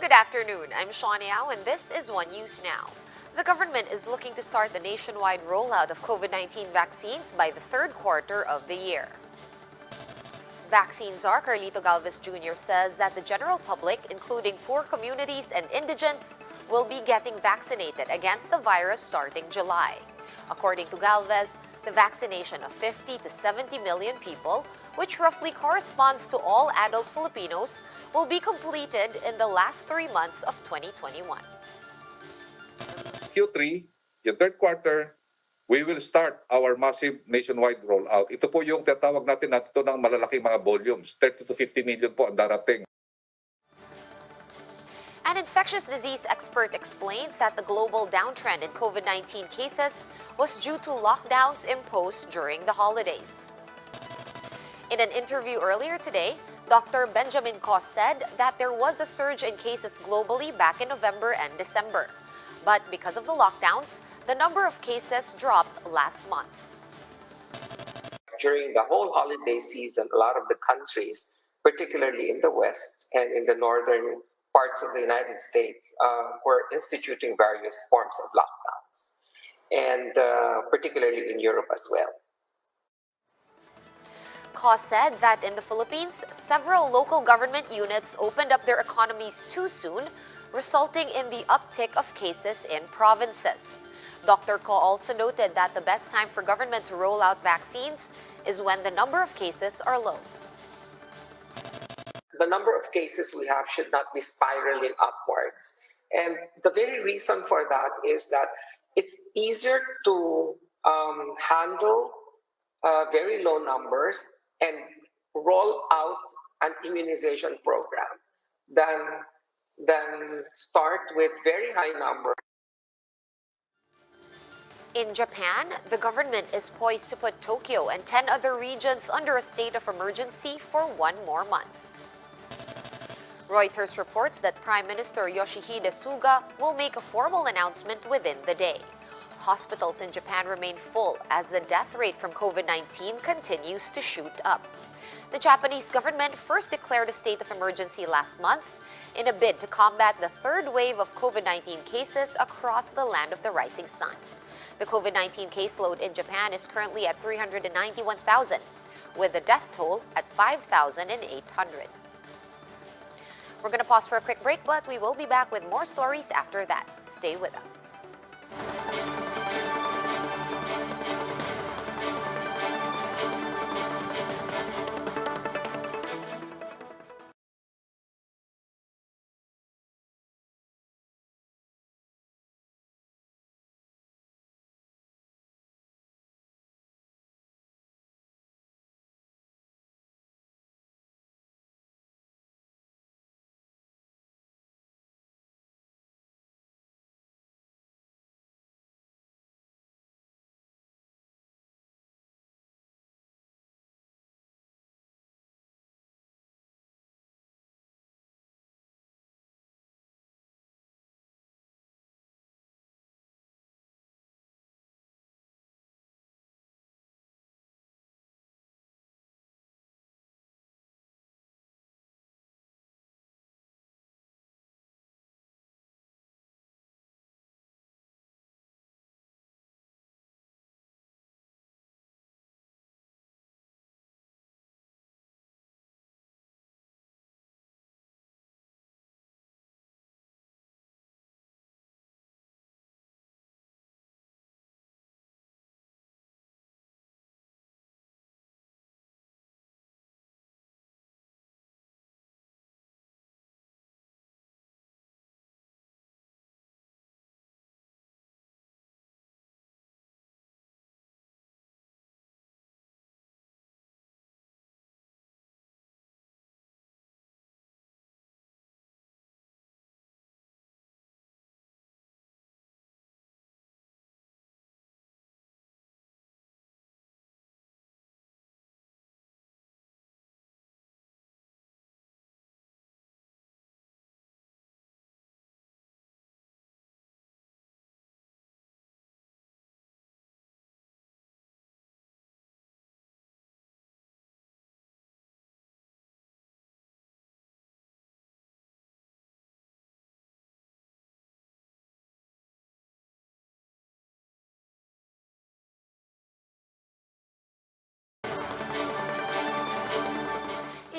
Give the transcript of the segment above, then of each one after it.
Good afternoon. I'm Sean Yao, and this is One News Now. The government is looking to start the nationwide rollout of COVID-19 vaccines by the third quarter of the year. Vaccine czar Carlito Galvez Jr. says that the general public, including poor communities and indigents, will be getting vaccinated against the virus starting July. According to Galvez, the vaccination of 50 to 70 million people, which roughly corresponds to all adult Filipinos, will be completed in the last 3 months of 2021. Q3, yung third quarter, we will start our massive nationwide rollout. Ito po yung tinatawag natin ng malalaking mga volumes. 30 to 50 million po ang darating. An infectious disease expert explains that the global downtrend in COVID-19 cases was due to lockdowns imposed during the holidays. In an interview earlier today, Dr. Benjamin Cos said that there was a surge in cases globally back in November and December. But because of the lockdowns, the number of cases dropped last month. During the whole holiday season, a lot of the countries, particularly in the West and in the northern parts of the United States, were instituting various forms of lockdowns, and particularly in Europe as well. Cos said that in the Philippines, several local government units opened up their economies too soon, resulting in the uptick of cases in provinces. Dr. Ko also noted that the best time for government to roll out vaccines is when the number of cases are low. The number of cases we have should not be spiraling upwards. And the very reason for that is that it's easier to handle very low numbers and roll out an immunization program than start with very high numbers. In Japan, the government is poised to put Tokyo and 10 other regions under a state of emergency for 1 more month. Reuters reports that Prime Minister Yoshihide Suga will make a formal announcement within the day. Hospitals in Japan remain full as the death rate from COVID-19 continues to shoot up. The Japanese government first declared a state of emergency last month in a bid to combat the third wave of COVID-19 cases across the land of the rising sun. The COVID-19 caseload in Japan is currently at 391,000, with the death toll at 5,800. We're going to pause for a quick break, but we will be back with more stories after that. Stay with us.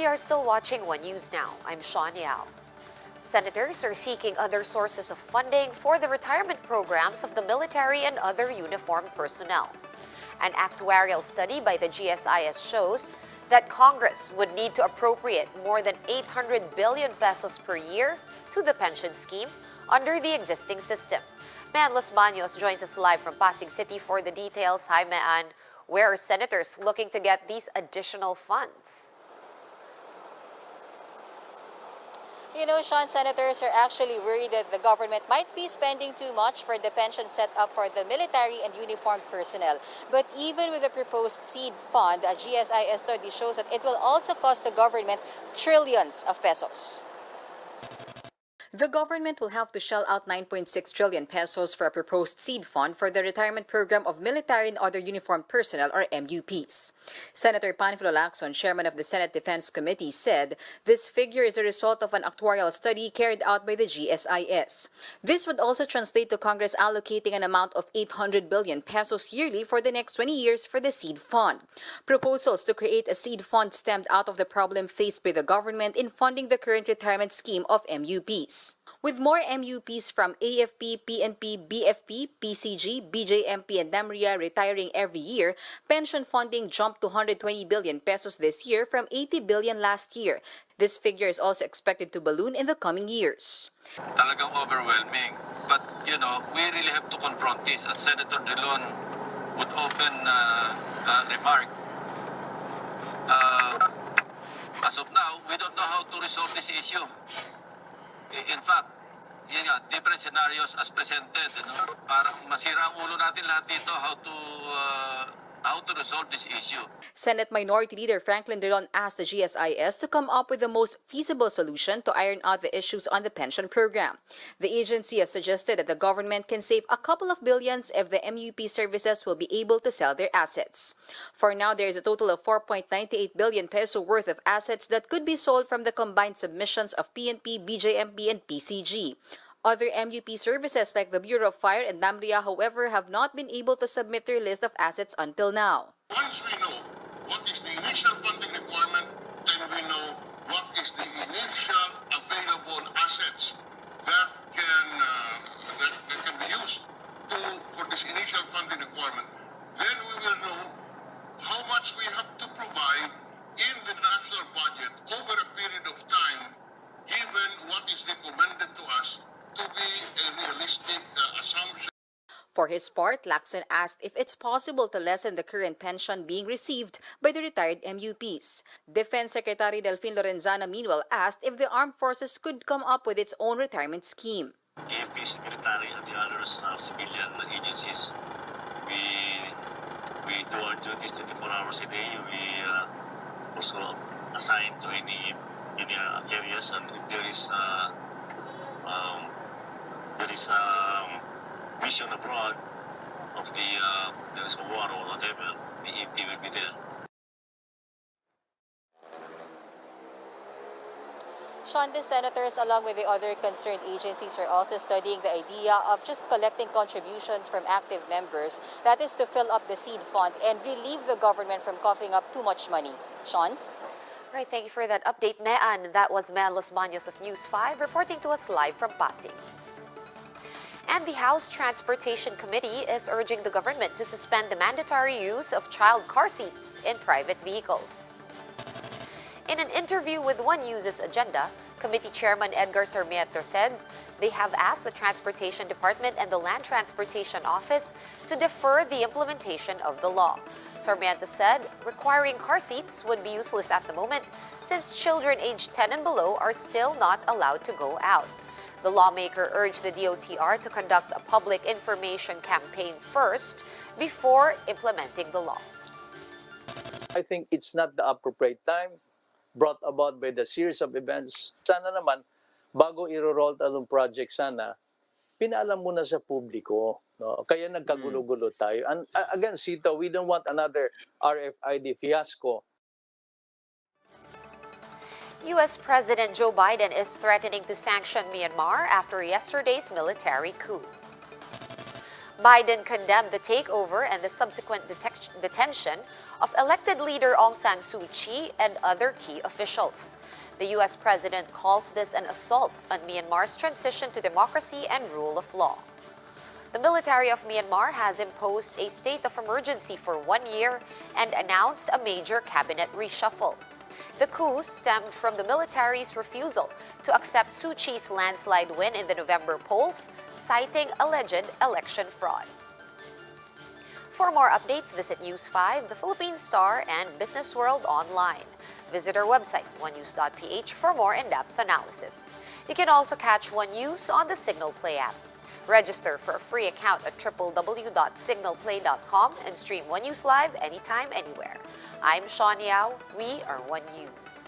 You are still watching One News Now. I'm Sean Yao. Senators are seeking other sources of funding for the retirement programs of the military and other uniformed personnel. An actuarial study by the GSIS shows that Congress would need to appropriate more than 800 billion pesos per year to the pension scheme under the existing system. Mean Los Baños joins us live from Pasig City for the details. Hi, Mean. Where are senators looking to get these additional funds? You know, Sean, senators are actually worried that the government might be spending too much for the pension set up for the military and uniformed personnel. But even with the proposed seed fund, a GSIS study shows that it will also cost the government trillions of pesos. The government will have to shell out 9.6 trillion pesos for a proposed seed fund for the retirement program of military and other uniformed personnel, or MUPs. Senator Panfilo Lacson, chairman of the Senate Defense Committee, said this figure is a result of an actuarial study carried out by the GSIS. This would also translate to Congress allocating an amount of 800 billion pesos yearly for the next 20 years for the seed fund. Proposals to create a seed fund stemmed out of the problem faced by the government in funding the current retirement scheme of MUPs. With more MUPs from AFP, PNP, BFP, PCG, BJMP, and NAMRIA retiring every year, pension funding jumped to 120 billion pesos this year from 80 billion last year. This figure is also expected to balloon in the coming years. Talagang overwhelming. But, you know, we really have to confront this. As Senator Drilon would often remark, as of now, we don't know how to resolve this issue. In fact, yun nga, different scenarios as presented. Parang masira ang ulo natin lahat dito how to resolve this issue. Senate Minority Leader Franklin Drilon asked the GSIS to come up with the most feasible solution to iron out the issues on the pension program. The agency has suggested that the government can save a couple of billions if the MUP services will be able to sell their assets. For now, there is a total of 4.98 billion peso worth of assets that could be sold from the combined submissions of PNP, BJMP, and PCG. Other MUP services like the Bureau of Fire and NAMRIA, however, have not been able to submit their list of assets until now. Once we know what is the initial funding requirement and we know what is the initial available assets that can be used for this initial funding requirement, then we will know how much we have to provide in the national budget over a period of time, given what is recommended to us to be a realistic assumption. For his part, Lacson asked if it's possible to lessen the current pension being received by the retired MUPs. Defense Secretary Delfin Lorenzana meanwhile asked if the armed forces could come up with its own retirement scheme. AFP's military and the others civilian agencies, we do our duties 24 hours a day. We also assign to any areas, and if there is mission abroad of there is a war or whatever, the EP will be there. Sean, the senators, along with the other concerned agencies, are also studying the idea of just collecting contributions from active members, that is to fill up the seed fund and relieve the government from coughing up too much money. Sean? Right, thank you for that update, Mean. That was Mean Los Baños of News 5 reporting to us live from Pasig. And the House Transportation Committee is urging the government to suspend the mandatory use of child car seats in private vehicles. In an interview with One News's Agenda, Committee Chairman Edgar Sarmiento said they have asked the Transportation Department and the Land Transportation Office to defer the implementation of the law. Sarmiento said requiring car seats would be useless at the moment since children aged 10 and below are still not allowed to go out. The lawmaker urged the DOTR to conduct a public information campaign first before implementing the law. I think it's not the appropriate time, brought about by the series of events. Sana naman, bago i-roll talong project sana, pinaalam muna sa publiko. No? Kaya nagkagulo-gulo tayo. And again, Sito, we don't want another RFID fiasco. U.S. President Joe Biden is threatening to sanction Myanmar after yesterday's military coup. Biden condemned the takeover and the subsequent detention of elected leader Aung San Suu Kyi and other key officials. The U.S. president calls this an assault on Myanmar's transition to democracy and rule of law. The military of Myanmar has imposed a state of emergency for 1 year and announced a major cabinet reshuffle. The coup stemmed from the military's refusal to accept Suu Kyi's landslide win in the November polls, citing alleged election fraud. For more updates, visit News 5, The Philippine Star, and Business World online. Visit our website, onenews.ph, for more in-depth analysis. You can also catch One News on the Signal Play app. Register for a free account at www.signalplay.com and stream One News live anytime, anywhere. I'm Sean Yao. We are One News.